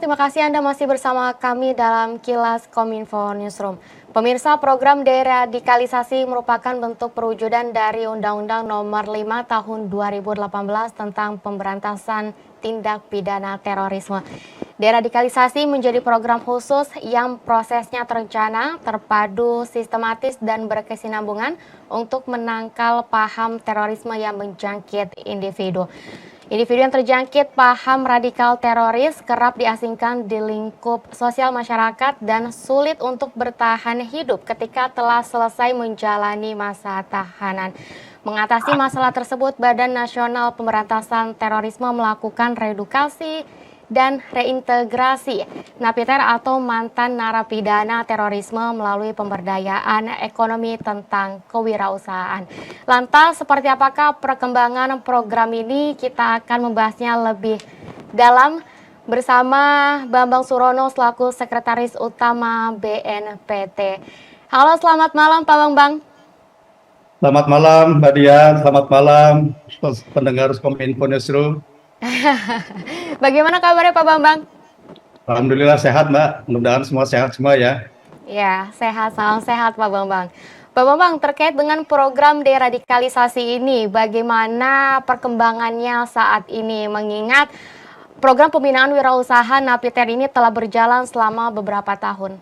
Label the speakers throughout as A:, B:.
A: terima kasih Anda masih bersama kami dalam Kilas Kominfo Newsroom. Pemirsa, program deradikalisasi merupakan bentuk perwujudan dari Undang-Undang Nomor 5 Tahun 2018 tentang pemberantasan tindak pidana terorisme. Deradikalisasi menjadi program khusus yang prosesnya terencana, terpadu, sistematis, dan berkesinambungan untuk menangkal paham terorisme yang menjangkit individu. Individu yang terjangkit paham radikal teroris kerap diasingkan di lingkup sosial masyarakat dan sulit untuk bertahan hidup ketika telah selesai menjalani masa tahanan. Mengatasi masalah tersebut, Badan Nasional Pemberantasan Terorisme melakukan reedukasi dan reintegrasi napiter atau mantan narapidana terorisme melalui pemberdayaan ekonomi tentang kewirausahaan. Lantas, seperti apakah perkembangan program ini? Kita akan membahasnya lebih dalam bersama Bambang Surono selaku Sekretaris Utama BNPT. Halo, selamat malam Pak Bambang.
B: Selamat malam Mbak Dian, selamat malam pendengar Kominfo Newsroom.
A: Bagaimana kabarnya Pak Bambang?
B: Alhamdulillah sehat Mbak, mudah-mudahan semua sehat semua ya.
A: Ya, sehat, salam sehat Pak Bambang. Pak Bambang, terkait dengan program deradikalisasi ini, bagaimana perkembangannya saat ini? Mengingat program pembinaan wirausaha napiter ini telah berjalan selama beberapa tahun.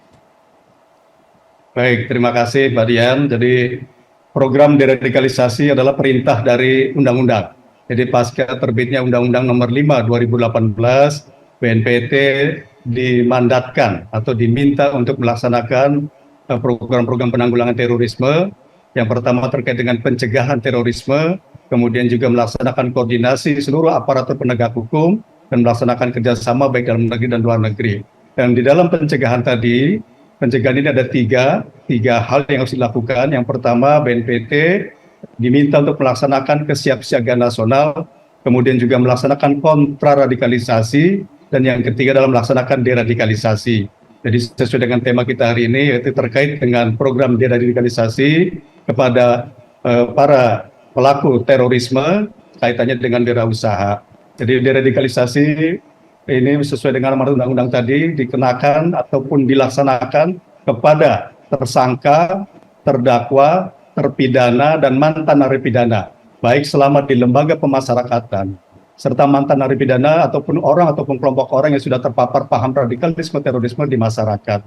B: Baik, terima kasih Mbak Dian. Jadi program deradikalisasi adalah perintah dari undang-undang. Jadi pasca terbitnya Undang-Undang Nomor 5 2018, BNPT dimandatkan atau diminta untuk melaksanakan program-program penanggulangan terorisme. Yang pertama terkait dengan pencegahan terorisme, kemudian juga melaksanakan koordinasi seluruh aparatur penegak hukum dan melaksanakan kerjasama baik dalam negeri dan luar negeri. Dan di dalam pencegahan tadi, pencegahan ini ada tiga hal yang harus dilakukan. Yang pertama, BNPT diminta untuk melaksanakan kesiapsiagaan nasional, kemudian juga melaksanakan kontraradikalisasi, dan yang ketiga dalam melaksanakan deradikalisasi. Jadi sesuai dengan tema kita hari ini, yaitu terkait dengan program deradikalisasi kepada para pelaku terorisme kaitannya dengan wirausaha. Jadi deradikalisasi ini sesuai dengan amanat undang-undang tadi dikenakan ataupun dilaksanakan kepada tersangka, terdakwa, terpidana, dan mantan narapidana, baik selama di lembaga pemasyarakatan, serta mantan narapidana ataupun orang ataupun kelompok orang yang sudah terpapar paham radikalisme terorisme di masyarakat.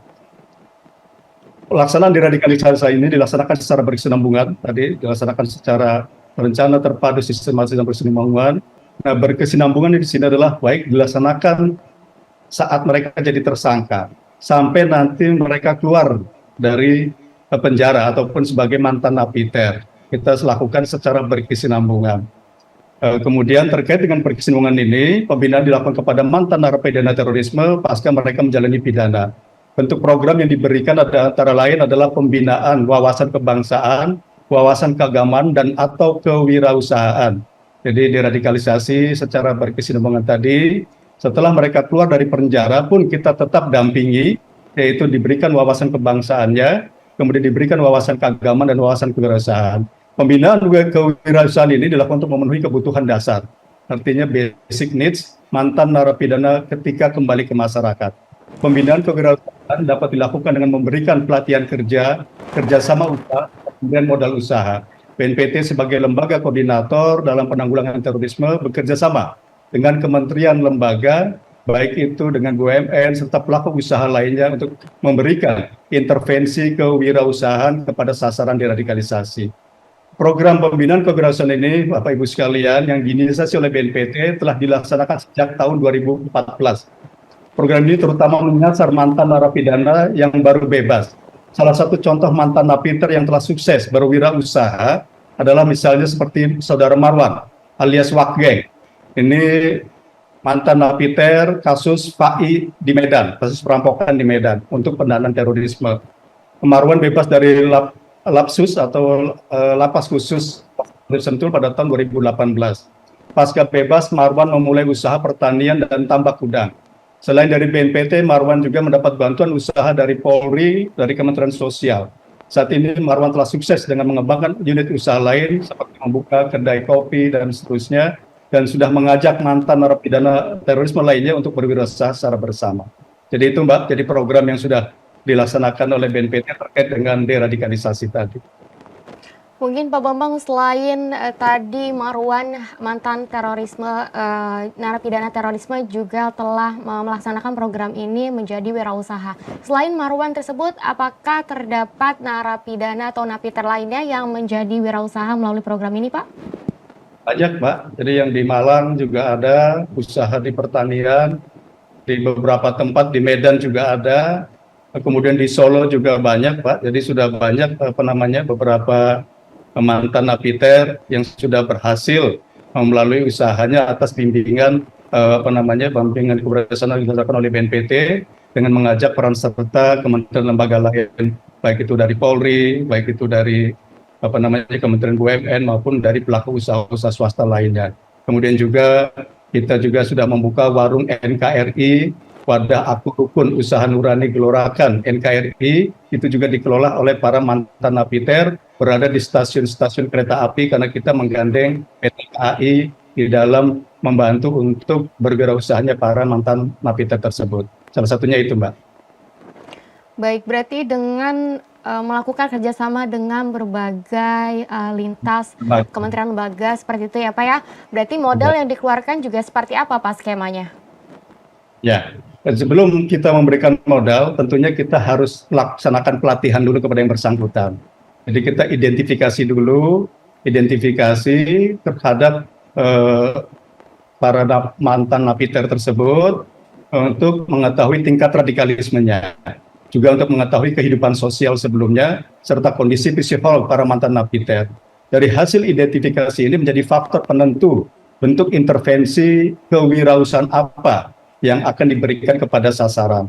B: Pelaksanaan deradikalisasi ini dilaksanakan secara berkesinambungan, tadi dilaksanakan secara terencana, terpadu, sistematis, dan berkesinambungan. Nah, berkesinambungan di sini adalah baik dilaksanakan saat mereka jadi tersangka, sampai nanti mereka keluar dari penjara ataupun sebagai mantan napiter. Kita lakukan secara berkesinambungan. Kemudian terkait dengan berkesinambungan ini, pembinaan dilakukan kepada mantan narapidana terorisme pasca mereka menjalani pidana. Bentuk program yang diberikan ada antara lain adalah pembinaan wawasan kebangsaan, wawasan keagamaan, dan atau kewirausahaan. Jadi deradikalisasi secara berkesinambungan tadi, setelah mereka keluar dari penjara pun kita tetap dampingi, yaitu diberikan wawasan kebangsaannya, kemudian diberikan wawasan keagamaan dan wawasan kewirausahaan. Pembinaan kewirausahaan ini dilakukan untuk memenuhi kebutuhan dasar, artinya basic needs mantan narapidana ketika kembali ke masyarakat. Pembinaan kewirausahaan dapat dilakukan dengan memberikan pelatihan kerja, kerjasama usaha, kemudian modal usaha. BNPT sebagai lembaga koordinator dalam penanggulangan terorisme bekerja sama dengan kementerian lembaga, baik itu dengan BUMN serta pelaku usaha lainnya untuk memberikan intervensi kewirausahaan kepada sasaran deradikalisasi. Program pembinaan kewirausahaan ini, Bapak Ibu sekalian, yang diinisiasi oleh BNPT telah dilaksanakan sejak tahun 2014. Program ini terutama menyasar mantan narapidana yang baru bebas. Salah satu contoh mantan napiter yang telah sukses berwirausaha adalah misalnya seperti Saudara Marwan alias Wakgeng. Ini mantan napiter kasus FAI di Medan, kasus perampokan di Medan untuk pendanaan terorisme. Marwan bebas dari Lapsus atau lapas khusus Sentul pada tahun 2018. Pasca bebas, Marwan memulai usaha pertanian dan tambak udang. Selain dari BNPT, Marwan juga mendapat bantuan usaha dari Polri, dari Kementerian Sosial. Saat ini Marwan telah sukses dengan mengembangkan unit usaha lain seperti membuka kedai kopi dan seterusnya, dan sudah mengajak mantan narapidana terorisme lainnya untuk berwirausaha secara bersama. Jadi itu Mbak, jadi program yang sudah dilaksanakan oleh BNPT terkait dengan deradikalisasi tadi.
A: Mungkin Pak Bambang, selain tadi Marwan mantan terorisme, narapidana terorisme juga telah melaksanakan program ini menjadi wirausaha. Selain Marwan tersebut, apakah terdapat narapidana atau napiter lainnya yang menjadi wirausaha melalui program ini, Pak?
B: Banyak Mbak, jadi yang di Malang juga ada, usaha di pertanian, di beberapa tempat di Medan juga ada, kemudian di Solo juga banyak Pak, jadi sudah banyak beberapa mantan napiter yang sudah berhasil melalui usahanya atas bimbingan bimbingan keberhasilan yang dilakukan oleh BNPT dengan mengajak peran serta kementerian lembaga lain, baik itu dari Polri, baik itu dari Kementerian BUMN maupun dari pelaku usaha-usaha swasta lainnya. Kemudian juga kita juga sudah membuka warung NKRI, wadah aku rukun usaha nurani gelorakan NKRI, itu juga dikelola oleh para mantan napiter berada di stasiun-stasiun kereta api karena kita menggandeng PT KAI di dalam membantu untuk berwirausahanya para mantan napiter tersebut. Salah satunya itu Mbak.
A: Baik, berarti dengan melakukan kerjasama dengan berbagai lintas kementerian lembaga seperti itu ya Pak ya. Berarti modal yang dikeluarkan juga seperti apa Pak skemanya?
B: Ya, sebelum kita memberikan modal, tentunya kita harus laksanakan pelatihan dulu kepada yang bersangkutan. Jadi kita identifikasi dulu, terhadap para mantan napiter tersebut untuk mengetahui tingkat radikalismenya, juga untuk mengetahui kehidupan sosial sebelumnya, serta kondisi psikolog para mantan napiter. Dari hasil identifikasi ini menjadi faktor penentu bentuk intervensi kewirausahaan apa yang akan diberikan kepada sasaran.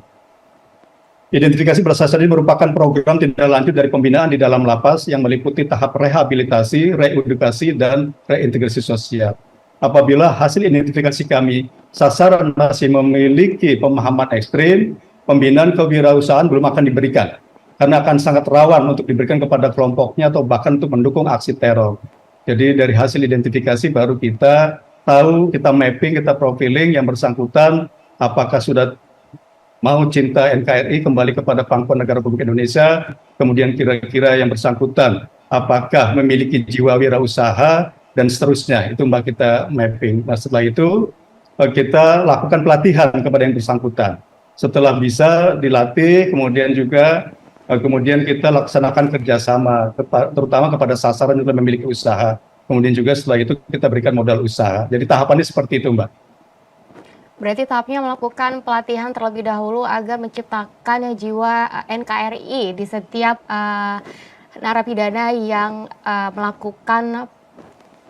B: Identifikasi berdasarkan ini merupakan program tindak lanjut dari pembinaan di dalam lapas yang meliputi tahap rehabilitasi, reedukasi, dan reintegrasi sosial. Apabila hasil identifikasi kami, sasaran masih memiliki pemahaman ekstrim, pembinaan kewirausahaan belum akan diberikan, karena akan sangat rawan untuk diberikan kepada kelompoknya atau bahkan untuk mendukung aksi teror. Jadi dari hasil identifikasi baru kita tahu, kita mapping, kita profiling yang bersangkutan, apakah sudah mau cinta NKRI kembali kepada Pangkuan Negara Republik Indonesia, kemudian kira-kira yang bersangkutan apakah memiliki jiwa wirausaha, dan seterusnya. Itu Mbak kita mapping. Nah setelah itu kita lakukan pelatihan kepada yang bersangkutan. Setelah bisa dilatih, kemudian kita laksanakan kerjasama, terutama kepada sasaran yang memiliki usaha. Kemudian juga setelah itu kita berikan modal usaha. Jadi tahapannya seperti itu Mbak.
A: Berarti tahapnya melakukan pelatihan terlebih dahulu agar menciptakan jiwa NKRI di setiap narapidana yang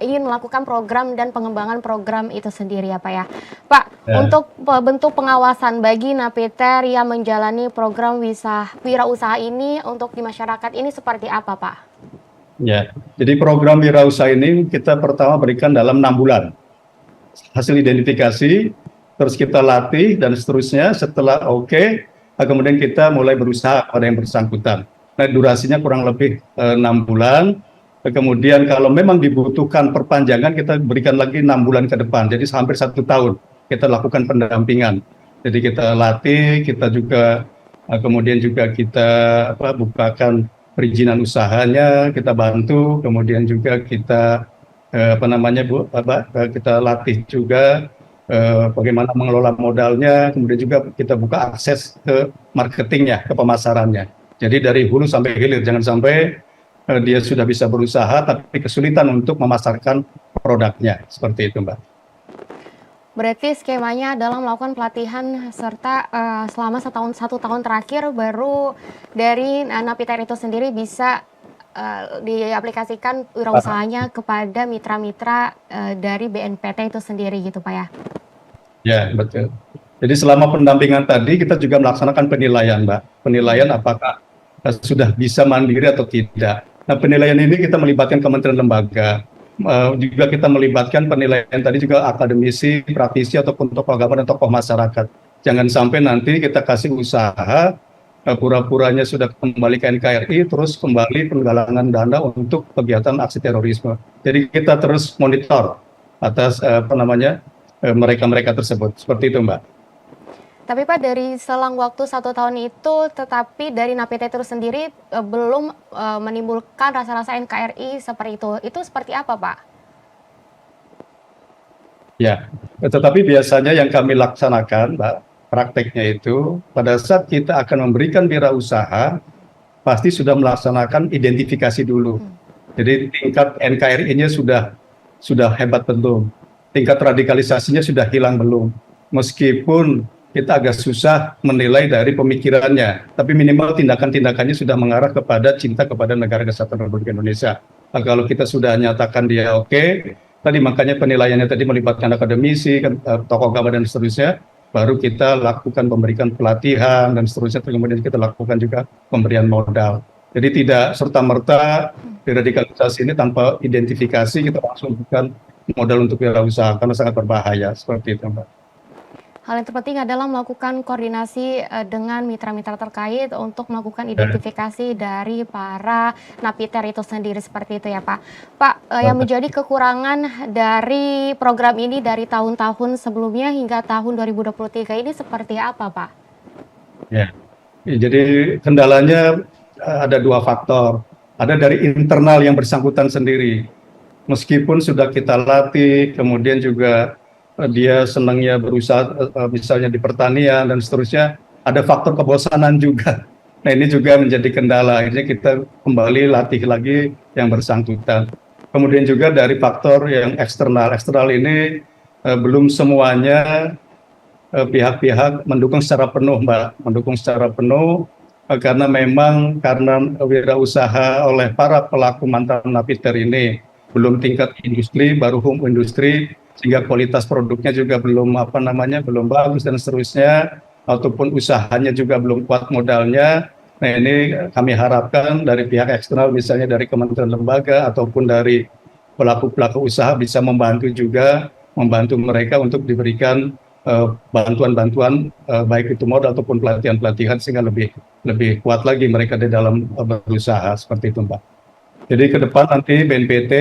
A: ingin melakukan program dan pengembangan program itu sendiri ya Pak ya. Pak, untuk bentuk pengawasan bagi napiter yang menjalani program wirausaha ini untuk di masyarakat ini seperti apa Pak?
B: Ya, jadi program wirausaha ini kita pertama berikan dalam 6 bulan. Hasil identifikasi, terus kita latih dan seterusnya. Setelah kemudian kita mulai berusaha pada yang bersangkutan. Nah, durasinya kurang lebih 6 bulan. Kemudian kalau memang dibutuhkan perpanjangan, kita berikan lagi 6 bulan ke depan. Jadi hampir 1 tahun kita lakukan pendampingan. Jadi kita latih, kita juga kemudian juga kita bukakan perizinan usahanya, kita bantu, kemudian juga kita kita latih juga bagaimana mengelola modalnya, kemudian juga kita buka akses ke marketingnya, ke pemasarannya. Jadi dari hulu sampai hilir, jangan sampai dia sudah bisa berusaha tapi kesulitan untuk memasarkan produknya, seperti itu Mbak.
A: Berarti skemanya adalah melakukan pelatihan serta selama 1 tahun terakhir baru dari napiter itu sendiri bisa diaplikasikan wirausahanya kepada mitra-mitra dari BNPT itu sendiri gitu Pak ya? Ya,
B: betul. Jadi selama pendampingan tadi kita juga melaksanakan penilaian Mbak. Penilaian apakah sudah bisa mandiri atau tidak. Nah penilaian ini kita melibatkan kementerian lembaga. Juga kita melibatkan penilaian tadi juga akademisi, praktisi, ataupun tokoh agama dan tokoh masyarakat. Jangan sampai nanti kita kasih usaha, pura-puranya sudah kembali ke NKRI, terus kembali penggalangan dana untuk kegiatan aksi terorisme. Jadi kita terus monitor atas mereka-mereka tersebut. Seperti itu, Mbak.
A: Tapi Pak, dari selang waktu 1 tahun itu, tetapi dari napiter itu sendiri belum menimbulkan rasa-rasa NKRI seperti itu. Itu seperti apa, Pak?
B: Ya, tetapi biasanya yang kami laksanakan, Mbak, prakteknya itu pada saat kita akan memberikan wirausaha, pasti sudah melaksanakan identifikasi dulu. Jadi tingkat NKRI-nya sudah hebat belum, tingkat radikalisasinya sudah hilang belum. Meskipun kita agak susah menilai dari pemikirannya, tapi minimal tindakan-tindakannya sudah mengarah kepada cinta kepada negara kesatuan Republik Indonesia. Nah, kalau kita sudah nyatakan dia oke, tadi makanya penilaiannya tadi melibatkan akademisi, tokoh agama dan seterusnya, baru kita lakukan memberikan pelatihan dan seterusnya, kemudian kita lakukan juga pemberian modal. Jadi tidak serta-merta deradikalisasi ini tanpa identifikasi kita langsung berikan modal untuk wirausaha, karena sangat berbahaya seperti itu, Mbak.
A: Hal yang terpenting adalah melakukan koordinasi dengan mitra-mitra terkait untuk melakukan identifikasi dari para napiter itu sendiri, seperti itu ya Pak. Pak, yang menjadi kekurangan dari program ini dari tahun-tahun sebelumnya hingga tahun 2023 ini seperti apa, Pak?
B: Ya, jadi kendalanya ada 2 faktor. Ada dari internal yang bersangkutan sendiri. Meskipun sudah kita latih, kemudian juga dia senangnya berusaha misalnya di pertanian dan seterusnya, ada faktor kebosanan juga. Nah, ini juga menjadi kendala. Akhirnya kita kembali latih lagi yang bersangkutan. Kemudian juga dari faktor yang eksternal. Eksternal ini belum semuanya pihak-pihak mendukung secara penuh, Mbak. Mendukung secara penuh karena memang karena wirausaha oleh para pelaku mantan napiter ini belum tingkat industri, baru home industri, sehingga kualitas produknya juga belum belum bagus dan seterusnya, ataupun usahanya juga belum kuat modalnya. Nah, ini kami harapkan dari pihak eksternal, misalnya dari kementerian lembaga ataupun dari pelaku-pelaku usaha bisa membantu mereka untuk diberikan bantuan-bantuan baik itu modal ataupun pelatihan-pelatihan, sehingga lebih kuat lagi mereka di dalam berusaha, seperti itu, Mbak. Jadi ke depan nanti BNPT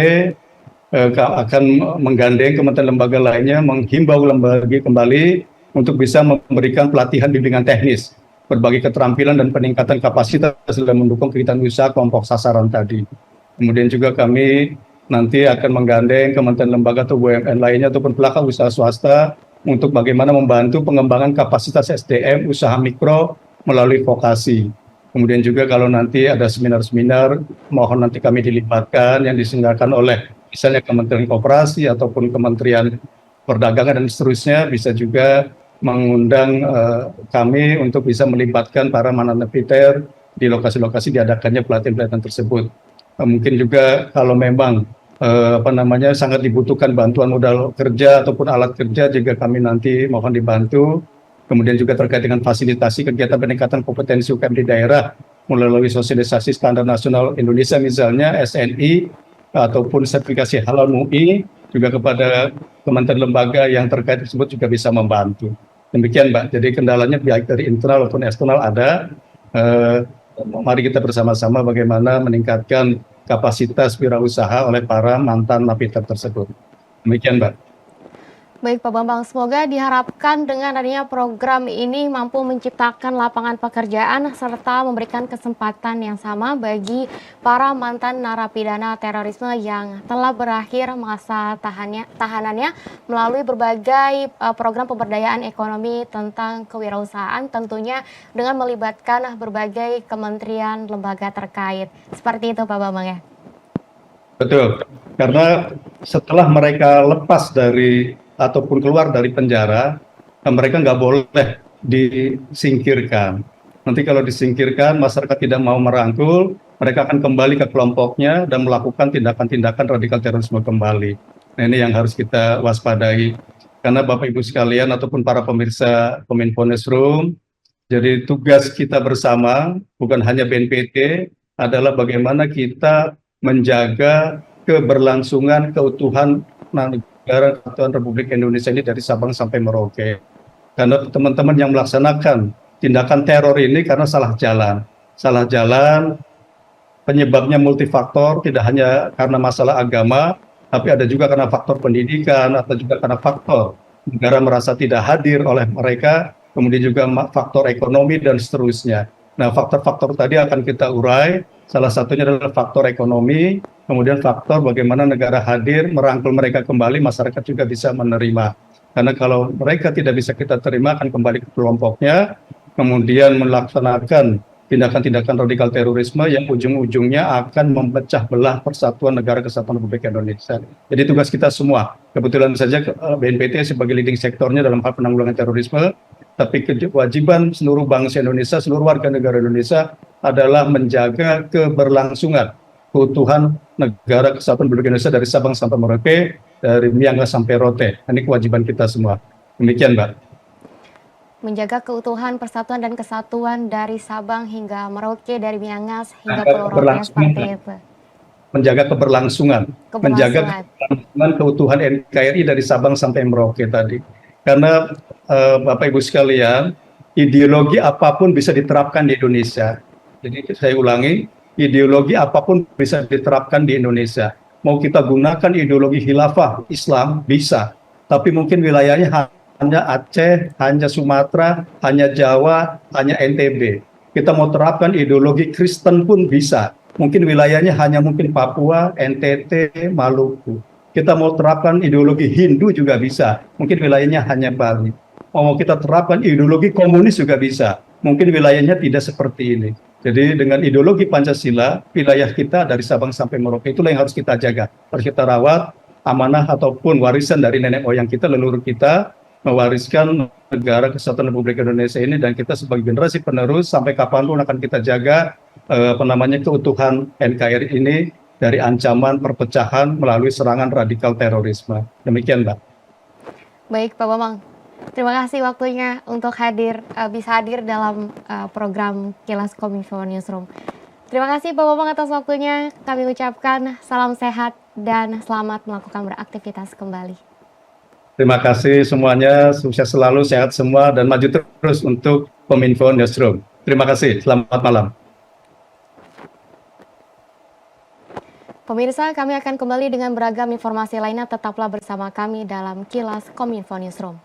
B: akan menggandeng kementerian lembaga lainnya, menghimbau lembaga kembali untuk bisa memberikan pelatihan bimbingan teknis, berbagai keterampilan dan peningkatan kapasitas dalam mendukung kegiatan usaha kelompok sasaran tadi. Kemudian juga kami nanti akan menggandeng kementerian lembaga atau BUMN lainnya ataupun pelaku usaha swasta untuk bagaimana membantu pengembangan kapasitas SDM usaha mikro melalui vokasi. Kemudian juga kalau nanti ada seminar-seminar, mohon nanti kami dilibatkan yang diselenggarakan oleh misalnya Kementerian Koperasi ataupun Kementerian Perdagangan dan seterusnya, bisa juga mengundang kami untuk bisa melibatkan para mantan napiter di lokasi-lokasi diadakannya pelatihan-pelatihan tersebut. Mungkin juga kalau memang sangat dibutuhkan bantuan modal kerja ataupun alat kerja, juga kami nanti mohon dibantu. Kemudian juga terkait dengan fasilitasi kegiatan peningkatan kompetensi UKM di daerah melalui sosialisasi standar nasional Indonesia misalnya SNI ataupun sertifikasi halal MUI, juga kepada kementerian lembaga yang terkait tersebut juga bisa membantu. Demikian, Mbak. Jadi kendalanya baik dari internal maupun eksternal ada. Mari kita bersama-sama bagaimana meningkatkan kapasitas wirausaha oleh para mantan napiter tersebut. Demikian, Mbak.
A: Baik Pak Bambang, semoga diharapkan dengan adanya program ini mampu menciptakan lapangan pekerjaan serta memberikan kesempatan yang sama bagi para mantan narapidana terorisme yang telah berakhir masa tahanannya melalui berbagai program pemberdayaan ekonomi tentang kewirausahaan, tentunya dengan melibatkan berbagai kementerian lembaga terkait. Seperti itu Pak Bambang ya?
B: Betul, karena setelah mereka lepas dari ataupun keluar dari penjara, mereka nggak boleh disingkirkan. Nanti kalau disingkirkan, masyarakat tidak mau merangkul, mereka akan kembali ke kelompoknya dan melakukan tindakan-tindakan radikal terorisme kembali. Nah, ini yang harus kita waspadai. Karena Bapak Ibu sekalian ataupun para pemirsa Kominfo Newsroom, jadi tugas kita bersama, bukan hanya BNPT, adalah bagaimana kita menjaga keberlangsungan keutuhan negara Kesatuan Republik Indonesia ini dari Sabang sampai Merauke. Karena teman-teman yang melaksanakan tindakan teror ini karena salah jalan. Salah jalan, penyebabnya multifaktor, tidak hanya karena masalah agama, tapi ada juga karena faktor pendidikan atau juga karena faktor negara merasa tidak hadir oleh mereka, kemudian juga faktor ekonomi dan seterusnya. Nah, faktor-faktor tadi akan kita urai. Salah satunya adalah faktor ekonomi, kemudian faktor bagaimana negara hadir merangkul mereka kembali, masyarakat juga bisa menerima. Karena kalau mereka tidak bisa kita terima, akan kembali ke kelompoknya, kemudian melaksanakan tindakan-tindakan radikal terorisme yang ujung-ujungnya akan memecah belah persatuan negara kesatuan Republik Indonesia. Jadi tugas kita semua, kebetulan saja BNPT sebagai leading sektornya dalam hal penanggulangan terorisme, tapi kewajiban seluruh bangsa Indonesia, seluruh warga negara Indonesia adalah menjaga keberlangsungan keutuhan negara kesatuan Republik Indonesia dari Sabang sampai Merauke, dari Miangas sampai Rote. Ini kewajiban kita semua. Demikian, Mbak.
A: Menjaga keutuhan, persatuan dan kesatuan dari Sabang hingga Merauke, dari Miangas hingga Pulau Rote, seperti itu.
B: Menjaga keberlangsungan keutuhan NKRI dari Sabang sampai Merauke tadi. Karena Bapak Ibu sekalian, ideologi apapun bisa diterapkan di Indonesia. Jadi saya ulangi, ideologi apapun bisa diterapkan di Indonesia. Mau kita gunakan ideologi khilafah Islam bisa, tapi mungkin wilayahnya hanya Aceh, hanya Sumatera, hanya Jawa, hanya NTB. Kita mau terapkan ideologi Kristen pun bisa. Mungkin wilayahnya hanya mungkin Papua, NTT, Maluku. Kita mau terapkan ideologi Hindu juga bisa. Mungkin wilayahnya hanya Bali. Mau kita terapkan ideologi komunis juga bisa. Mungkin wilayahnya tidak seperti ini. Jadi dengan ideologi Pancasila, wilayah kita dari Sabang sampai Merauke itulah yang harus kita jaga. Harus kita rawat, amanah ataupun warisan dari nenek moyang kita, leluhur kita, mewariskan negara kesatuan Republik Indonesia ini, dan kita sebagai generasi penerus sampai kapanpun akan kita jaga keutuhan NKRI ini dari ancaman perpecahan melalui serangan radikal terorisme. Demikian, Mbak.
A: Baik, Pak Bambang. Terima kasih waktunya untuk bisa hadir dalam program Kilas Kominfo Newsroom. Terima kasih Pak Bambang atas waktunya. Kami ucapkan salam sehat dan selamat melakukan beraktivitas kembali.
B: Terima kasih semuanya, sukses selalu, sehat semua, dan maju terus untuk Kominfo Newsroom. Terima kasih, selamat malam.
A: Pemirsa, kami akan kembali dengan beragam informasi lainnya. Tetaplah bersama kami dalam Kilas Kominfo Newsroom.